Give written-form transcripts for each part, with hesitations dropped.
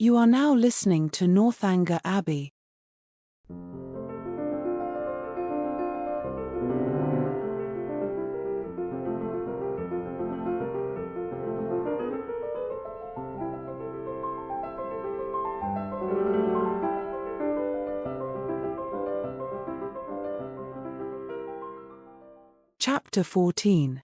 You are now listening to Northanger Abbey. Chapter 14.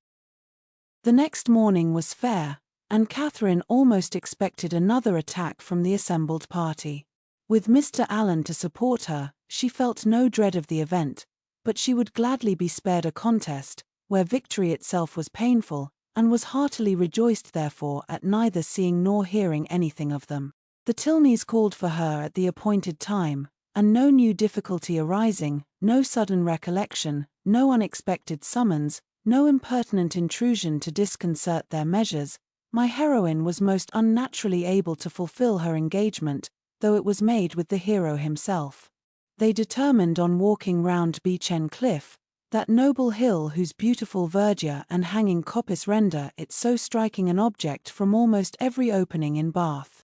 The next morning was fair, and Catherine almost expected another attack from the assembled party. With Mr. Allen to support her, she felt no dread of the event, but she would gladly be spared a contest, where victory itself was painful, and was heartily rejoiced therefore at neither seeing nor hearing anything of them. The Tilneys called for her at the appointed time, and no new difficulty arising, no sudden recollection, no unexpected summons, no impertinent intrusion to disconcert their measures, my heroine was most unnaturally able to fulfill her engagement, though it was made with the hero himself. They determined on walking round Beechen Cliff, that noble hill whose beautiful verdure and hanging coppice render it so striking an object from almost every opening in Bath.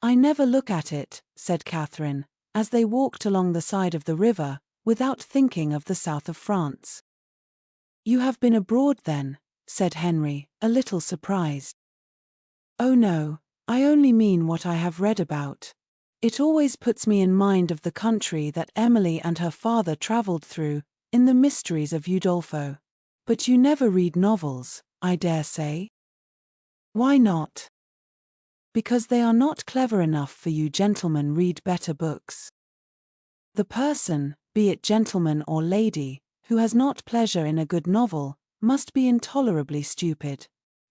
"I never look at it," said Catherine, as they walked along the side of the river, without thinking of the south of France. "You have been abroad then?" said Henry, a little surprised. "Oh no, I only mean what I have read about. It always puts me in mind of the country that Emily and her father travelled through, in the mysteries of Udolpho. But you never read novels, I dare say?" "Why not?" "Because they are not clever enough for you gentlemen. Read better books. The person, be it gentleman or lady, who has not pleasure in a good novel, must be intolerably stupid.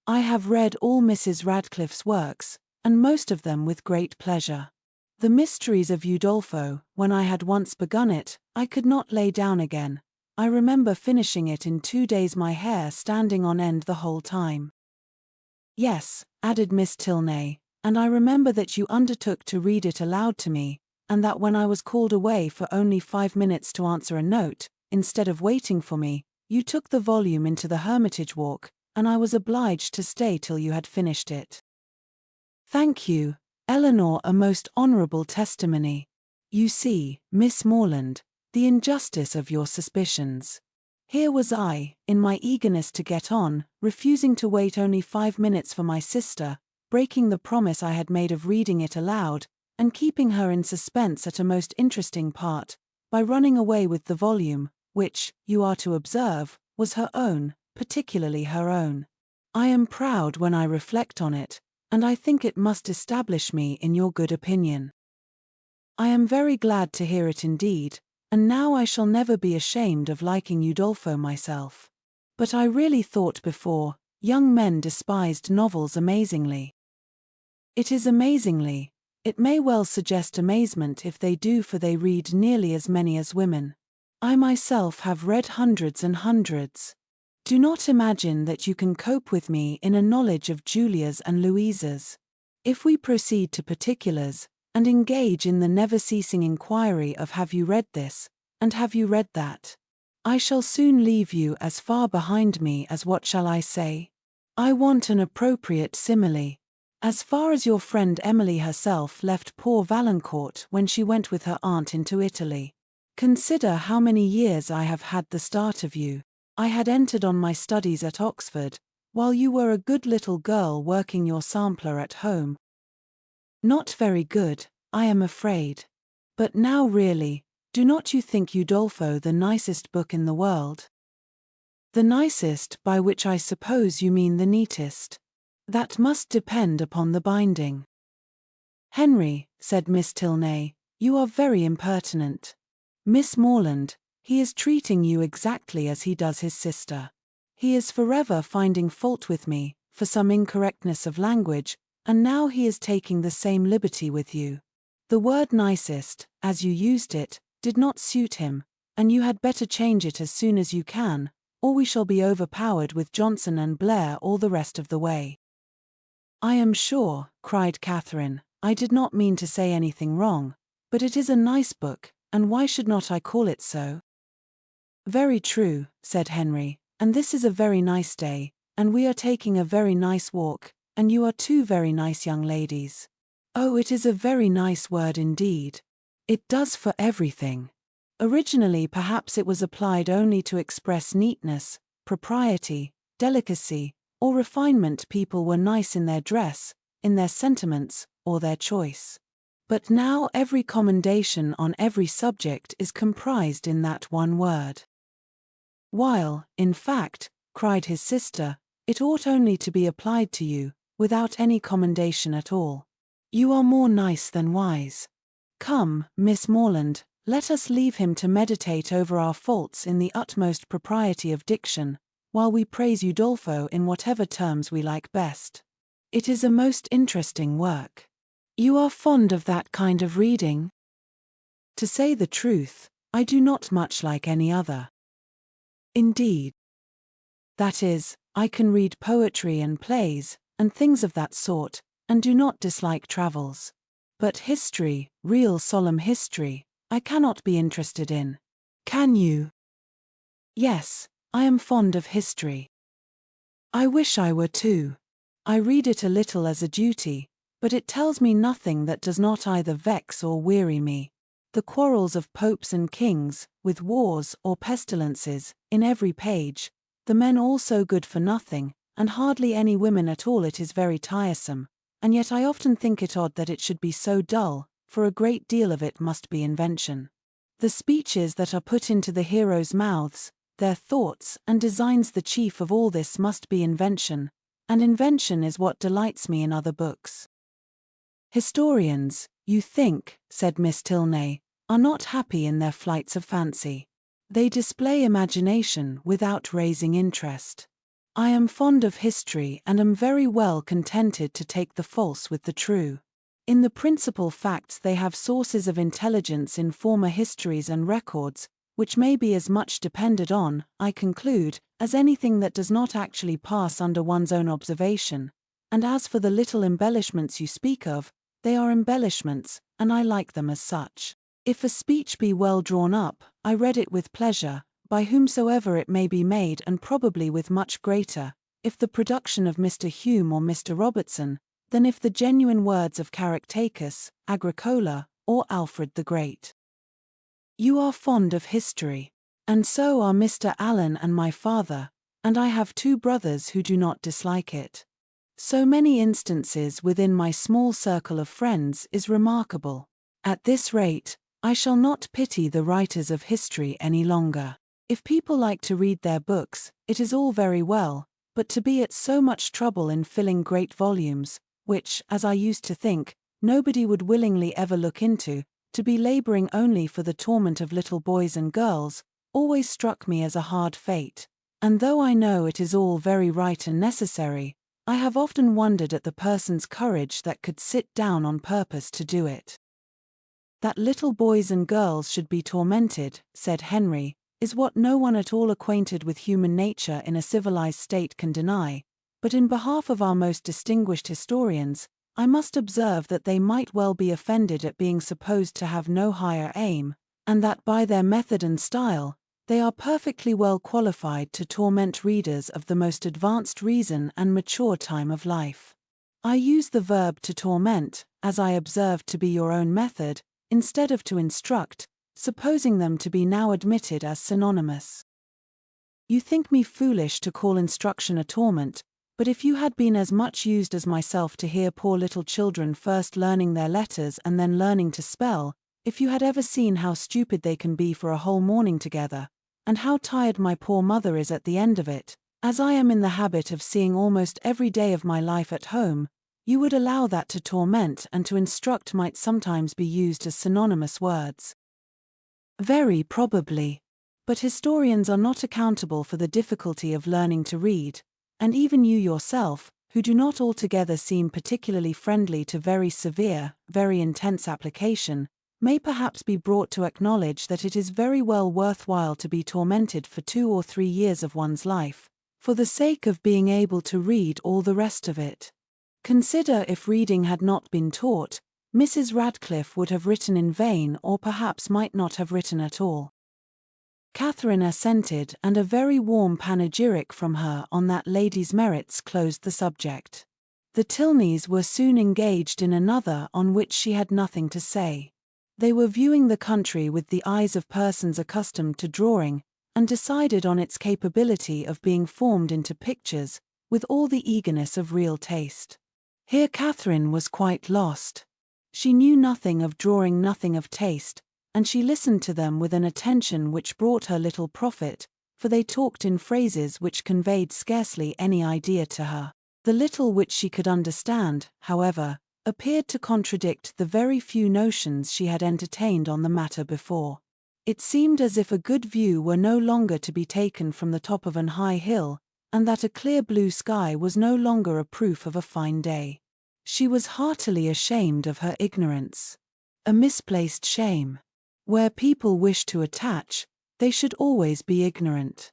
I have read all Mrs. Radcliffe's works, and most of them with great pleasure. The Mysteries of Udolpho, when I had once begun it, I could not lay down again. I remember finishing it in 2 days, my hair standing on end the whole time." "Yes," added Miss Tilney, "and I remember that you undertook to read it aloud to me, and that when I was called away for only 5 minutes to answer a note, instead of waiting for me, you took the volume into the Hermitage Walk, and I was obliged to stay till you had finished it." "Thank you, Eleanor, a most honourable testimony. You see, Miss Morland, the injustice of your suspicions. Here was I, in my eagerness to get on, refusing to wait only 5 minutes for my sister, breaking the promise I had made of reading it aloud, and keeping her in suspense at a most interesting part, by running away with the volume, which, you are to observe, was her own, particularly her own. I am proud when I reflect on it, and I think it must establish me in your good opinion." "I am very glad to hear it indeed, and now I shall never be ashamed of liking Udolpho myself. But I really thought before, young men despised novels amazingly." "It is amazingly. It may well suggest amazement if they do, for they read nearly as many as women. I myself have read hundreds and hundreds. Do not imagine that you can cope with me in a knowledge of Julia's and Louisa's. If we proceed to particulars, and engage in the never-ceasing inquiry of have you read this, and have you read that, I shall soon leave you as far behind me as what shall I say? I want an appropriate simile. As far as your friend Emily herself left poor Valancourt when she went with her aunt into Italy. Consider how many years I have had the start of you. I had entered on my studies at Oxford, while you were a good little girl working your sampler at home. Not very good, I am afraid. But now really, do not you think Udolpho the nicest book in the world?" "The nicest, by which I suppose you mean the neatest. That must depend upon the binding." "Henry," said Miss Tilney, "you are very impertinent. Miss Morland, he is treating you exactly as he does his sister. He is forever finding fault with me, for some incorrectness of language, and now he is taking the same liberty with you. The word nicest, as you used it, did not suit him, and you had better change it as soon as you can, or we shall be overpowered with Johnson and Blair all the rest of the way." "I am sure," cried Catherine, "I did not mean to say anything wrong, but it is a nice book, and why should not I call it so?" "Very true," said Henry, "and this is a very nice day, and we are taking a very nice walk, and you are two very nice young ladies. Oh, it is a very nice word indeed. It does for everything. Originally perhaps it was applied only to express neatness, propriety, delicacy, or refinement. People were nice in their dress, in their sentiments, or their choice. But now every commendation on every subject is comprised in that one word. While, in fact, cried his sister, it ought only to be applied to you, without any commendation at all. You are more nice than wise. Come, Miss Morland, let us leave him to meditate over our faults in the utmost propriety of diction, while we praise Udolpho in whatever terms we like best. It is a most interesting work. You are fond of that kind of reading? To say the truth, I do not much like any other. Indeed. That is, I can read poetry and plays, and things of that sort, and do not dislike travels. But history, real solemn history, I cannot be interested in. Can you? Yes, I am fond of history. I wish I were too. I read it a little as a duty, but it tells me nothing that does not either vex or weary me. The quarrels of popes and kings, with wars or pestilences, in every page, the men all so good for nothing, and hardly any women at all. It is very tiresome, and yet I often think it odd that it should be so dull, for a great deal of it must be invention. The speeches that are put into the heroes' mouths, their thoughts and designs, the chief of all this must be invention, and invention is what delights me in other books. Historians, you think, said Miss Tilney, are not happy in their flights of fancy. They display imagination without raising interest. I am fond of history and am very well contented to take the false with the true. In the principal facts they have sources of intelligence in former histories and records, which may be as much depended on, I conclude, as anything that does not actually pass under one's own observation. And as for the little embellishments you speak of, they are embellishments, and I like them as such. If a speech be well drawn up, I read it with pleasure, by whomsoever it may be made, and probably with much greater, if the production of Mr. Hume or Mr. Robertson, than if the genuine words of Caractacus, Agricola, or Alfred the Great. You are fond of history, and so are Mr. Allen and my father, and I have 2 brothers who do not dislike it. So many instances within my small circle of friends is remarkable. At this rate, I shall not pity the writers of history any longer. If people like to read their books, it is all very well, but to be at so much trouble in filling great volumes, which, as I used to think, nobody would willingly ever look into, to be laboring only for the torment of little boys and girls, always struck me as a hard fate. And though I know it is all very right and necessary, I have often wondered at the person's courage that could sit down on purpose to do it. That little boys and girls should be tormented, said Henry, is what no one at all acquainted with human nature in a civilized state can deny, but in behalf of our most distinguished historians, I must observe that they might well be offended at being supposed to have no higher aim, and that by their method and style, they are perfectly well qualified to torment readers of the most advanced reason and mature time of life. I use the verb to torment, as I observed to be your own method, instead of to instruct, supposing them to be now admitted as synonymous. You think me foolish to call instruction a torment, but if you had been as much used as myself to hear poor little children first learning their letters and then learning to spell, if you had ever seen how stupid they can be for a whole morning together, and how tired my poor mother is at the end of it, as I am in the habit of seeing almost every day of my life at home, you would allow that to torment and to instruct might sometimes be used as synonymous words. Very probably. But historians are not accountable for the difficulty of learning to read, and even you yourself, who do not altogether seem particularly friendly to very severe, very intense application, may perhaps be brought to acknowledge that it is very well worthwhile to be tormented for 2 or 3 years of one's life, for the sake of being able to read all the rest of it. Consider if reading had not been taught, Mrs. Radcliffe would have written in vain or perhaps might not have written at all. Catherine assented, and a very warm panegyric from her on that lady's merits closed the subject. The Tilneys were soon engaged in another on which she had nothing to say. They were viewing the country with the eyes of persons accustomed to drawing, and decided on its capability of being formed into pictures, with all the eagerness of real taste. Here Catherine was quite lost. She knew nothing of drawing, nothing of taste, and she listened to them with an attention which brought her little profit, for they talked in phrases which conveyed scarcely any idea to her. The little which she could understand, however, appeared to contradict the very few notions she had entertained on the matter before. It seemed as if a good view were no longer to be taken from the top of an high hill, and that a clear blue sky was no longer a proof of a fine day. She was heartily ashamed of her ignorance. A misplaced shame. Where people wish to attach, they should always be ignorant.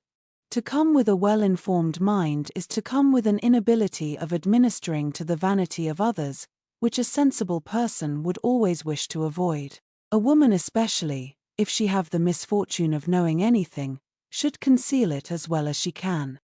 To come with a well-informed mind is to come with an inability of administering to the vanity of others, which a sensible person would always wish to avoid. A woman especially, if she have the misfortune of knowing anything, should conceal it as well as she can.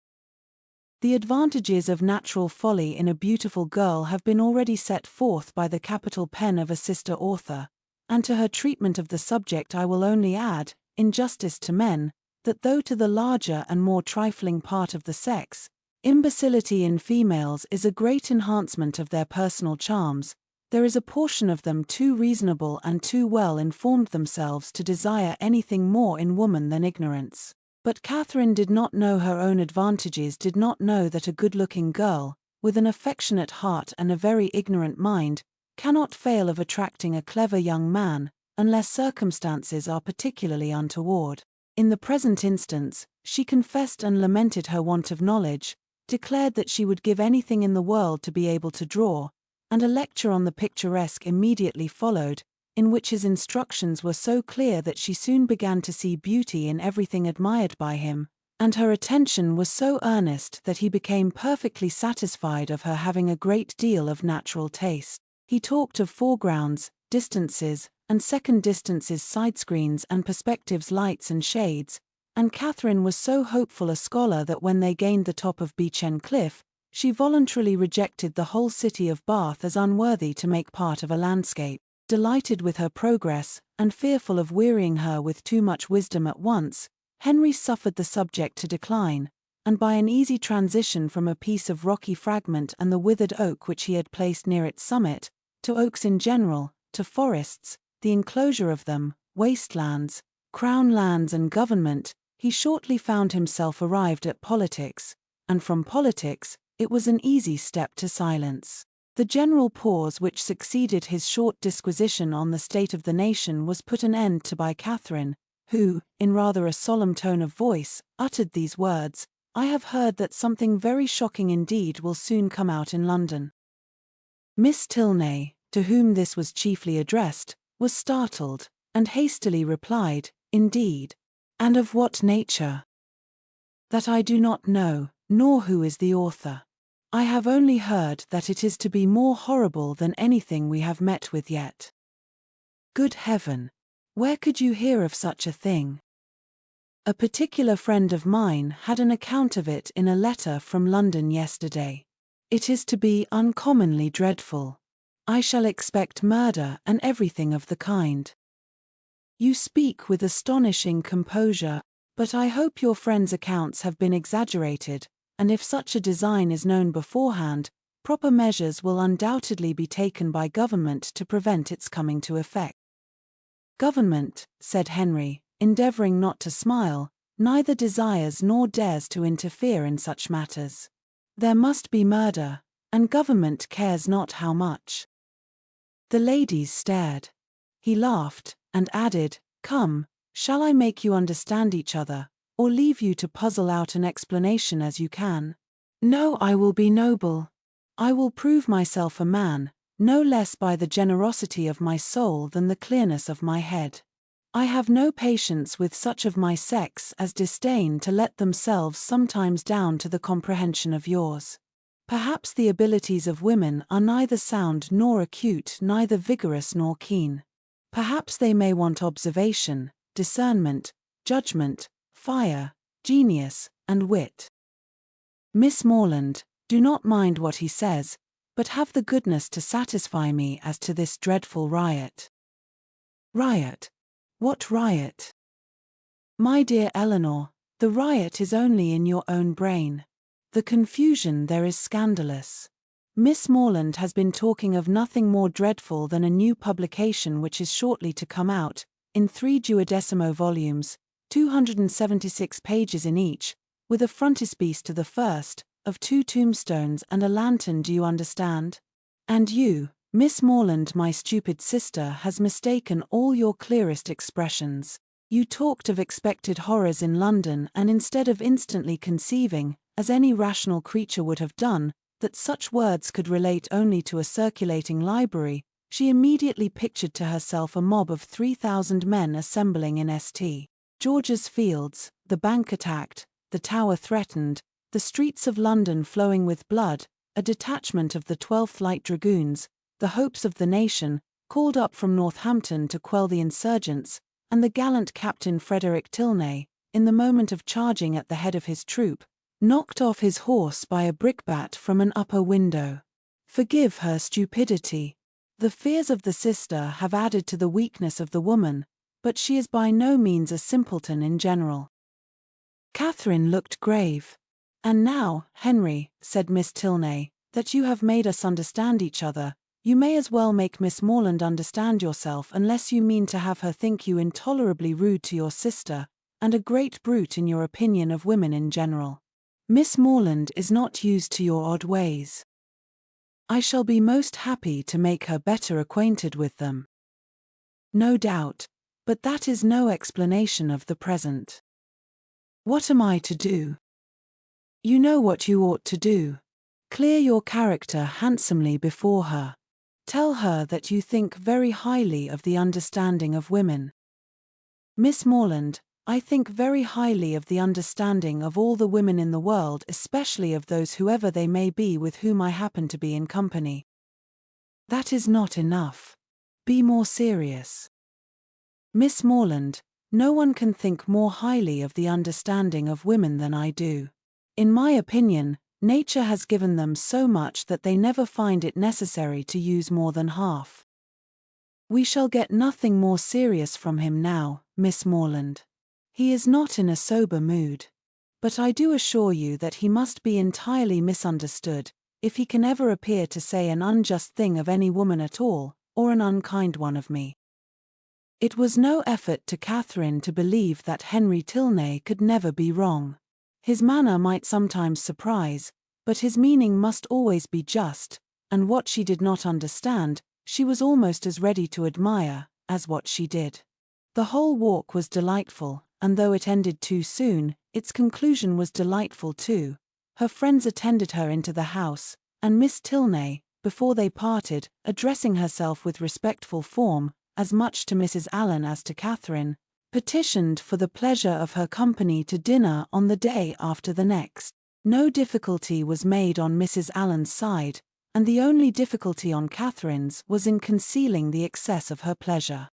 The advantages of natural folly in a beautiful girl have been already set forth by the capital pen of a sister author, and to her treatment of the subject I will only add, in justice to men, that though to the larger and more trifling part of the sex, imbecility in females is a great enhancement of their personal charms, there is a portion of them too reasonable and too well informed themselves to desire anything more in woman than ignorance. But Catherine did not know her own advantages, did not know that a good-looking girl, with an affectionate heart and a very ignorant mind, cannot fail of attracting a clever young man, unless circumstances are particularly untoward. In the present instance, she confessed and lamented her want of knowledge, declared that she would give anything in the world to be able to draw, and a lecture on the picturesque immediately followed, in which his instructions were so clear that she soon began to see beauty in everything admired by him, and her attention was so earnest that he became perfectly satisfied of her having a great deal of natural taste. He talked of foregrounds, distances, and second distances, side screens and perspectives, lights and shades, and Catherine was so hopeful a scholar that when they gained the top of Beechen Cliff, she voluntarily rejected the whole city of Bath as unworthy to make part of a landscape. Delighted with her progress, and fearful of wearying her with too much wisdom at once, Henry suffered the subject to decline, and by an easy transition from a piece of rocky fragment and the withered oak which he had placed near its summit, to oaks in general, to forests, the enclosure of them, wastelands, crown lands and government, he shortly found himself arrived at politics, and from politics, it was an easy step to silence. The general pause which succeeded his short disquisition on the state of the nation was put an end to by Catherine, who, in rather a solemn tone of voice, uttered these words: "I have heard that something very shocking indeed will soon come out in London." Miss Tilney, to whom this was chiefly addressed, was startled, and hastily replied, "Indeed? And of what nature?" "That I do not know, nor who is the author. I have only heard that it is to be more horrible than anything we have met with yet." "Good heaven! Where could you hear of such a thing?" "A particular friend of mine had an account of it in a letter from London yesterday. It is to be uncommonly dreadful. I shall expect murder and everything of the kind." "You speak with astonishing composure, but I hope your friend's accounts have been exaggerated, and if such a design is known beforehand, proper measures will undoubtedly be taken by government to prevent its coming to effect." "Government," said Henry, endeavoring not to smile, "neither desires nor dares to interfere in such matters. There must be murder, and government cares not how much." The ladies stared. He laughed, and added, "Come, shall I make you understand each other, or leave you to puzzle out an explanation as you can?" "No, I will be noble. I will prove myself a man, no less by the generosity of my soul than the clearness of my head. I have no patience with such of my sex as disdain to let themselves sometimes down to the comprehension of yours. Perhaps the abilities of women are neither sound nor acute, neither vigorous nor keen. Perhaps they may want observation, discernment, judgment, fire, genius, and wit. Miss Morland, do not mind what he says, But have the goodness to satisfy me as to this dreadful riot. Riot? What riot? My dear Eleanor, the riot is only in your own brain. The confusion there is scandalous. Miss Morland has been talking of nothing more dreadful than a new publication which is shortly to come out, in 3 duodecimo volumes, 276 pages in each, with a frontispiece to the first, of 2 tombstones and a lantern, do you understand? And you, Miss Morland, my stupid sister, has mistaken all your clearest expressions. You talked of expected horrors in London, and instead of instantly conceiving, as any rational creature would have done, that such words could relate only to a circulating library, she immediately pictured to herself a mob of 3,000 men assembling in St. George's Fields, the Bank attacked, the Tower threatened, the streets of London flowing with blood, a detachment of the 12th Light Dragoons, the hopes of the nation, called up from Northampton to quell the insurgents, and the gallant Captain Frederick Tilney, in the moment of charging at the head of his troop, knocked off his horse by a brickbat from an upper window. Forgive her stupidity. The fears of the sister have added to the weakness of the woman, but she is by no means a simpleton in general. Catherine looked grave. And now, Henry, said Miss Tilney, that you have made us understand each other, you may as well make Miss Morland understand yourself, unless you mean to have her think you intolerably rude to your sister, and a great brute in your opinion of women in general. Miss Morland is not used to your odd ways. I shall be most happy to make her better acquainted with them. No doubt, but that is no explanation of the present. What am I to do? You know what you ought to do. Clear your character handsomely before her. Tell her that you think very highly of the understanding of women. Miss Morland, I think very highly of the understanding of all the women in the world, especially of those whoever they may be with whom I happen to be in company. That is not enough. Be more serious. Miss Morland, no one can think more highly of the understanding of women than I do. In my opinion, nature has given them so much that they never find it necessary to use more than half. We shall get nothing more serious from him now, Miss Morland. He is not in a sober mood. But I do assure you that he must be entirely misunderstood, if he can ever appear to say an unjust thing of any woman at all, or an unkind one of me. It was no effort to Catherine to believe that Henry Tilney could never be wrong. His manner might sometimes surprise, but his meaning must always be just, and what she did not understand, she was almost as ready to admire, as what she did. The whole walk was delightful, and though it ended too soon, its conclusion was delightful too. Her friends attended her into the house, and Miss Tilney, before they parted, addressing herself with respectful form, as much to Mrs. Allen as to Catherine, petitioned for the pleasure of her company to dinner on the day after the next. No difficulty was made on Mrs. Allen's side, and the only difficulty on Catherine's was in concealing the excess of her pleasure.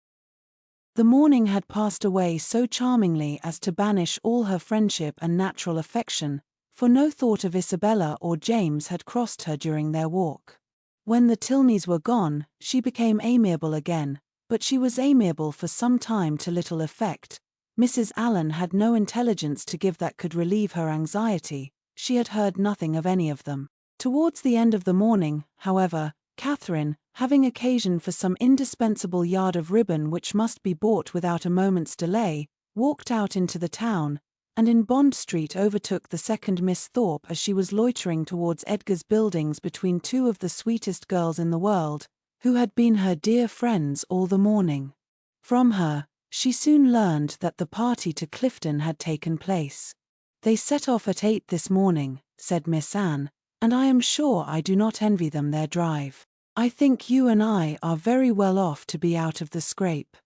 The morning had passed away so charmingly as to banish all her friendship and natural affection, for no thought of Isabella or James had crossed her during their walk. When the Tilneys were gone, she became amiable again, but she was amiable for some time to little effect. Mrs. Allen had no intelligence to give that could relieve her anxiety, she had heard nothing of any of them. Towards the end of the morning, however, Catherine, having occasion for some indispensable yard of ribbon which must be bought without a moment's delay, walked out into the town, and in Bond Street overtook the second Miss Thorpe as she was loitering towards Edgar's Buildings between two of the sweetest girls in the world, who had been her dear friends all the morning. From her, she soon learned that the party to Clifton had taken place. They set off at 8 this morning, said Miss Anne, and I am sure I do not envy them their drive. I think you and I are very well off to be out of the scrape.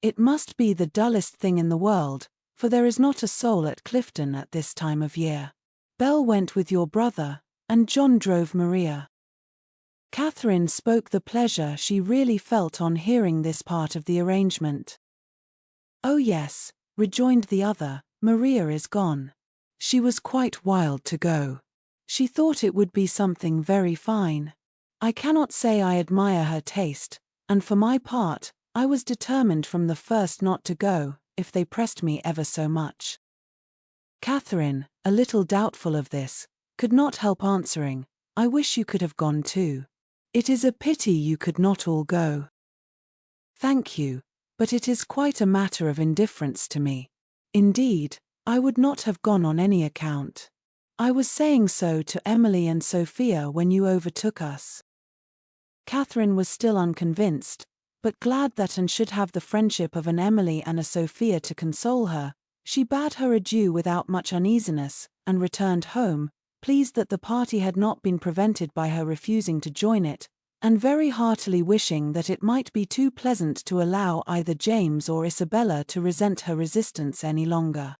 It must be the dullest thing in the world, for there is not a soul at Clifton at this time of year. Belle went with your brother, and John drove Maria. Catherine spoke the pleasure she really felt on hearing this part of the arrangement. Oh yes, rejoined the other, Maria is gone. She was quite wild to go. She thought it would be something very fine. I cannot say I admire her taste, and for my part, I was determined from the first not to go, if they pressed me ever so much. Catherine, a little doubtful of this, could not help answering, I wish you could have gone too. It is a pity you could not all go. Thank you, but it is quite a matter of indifference to me. Indeed, I would not have gone on any account. I was saying so to Emily and Sophia when you overtook us. Catherine was still unconvinced, but glad that Anne should have the friendship of an Emily and a Sophia to console her. She bade her adieu without much uneasiness, and returned home, pleased that the party had not been prevented by her refusing to join it, and very heartily wishing that it might be too pleasant to allow either James or Isabella to resent her resistance any longer.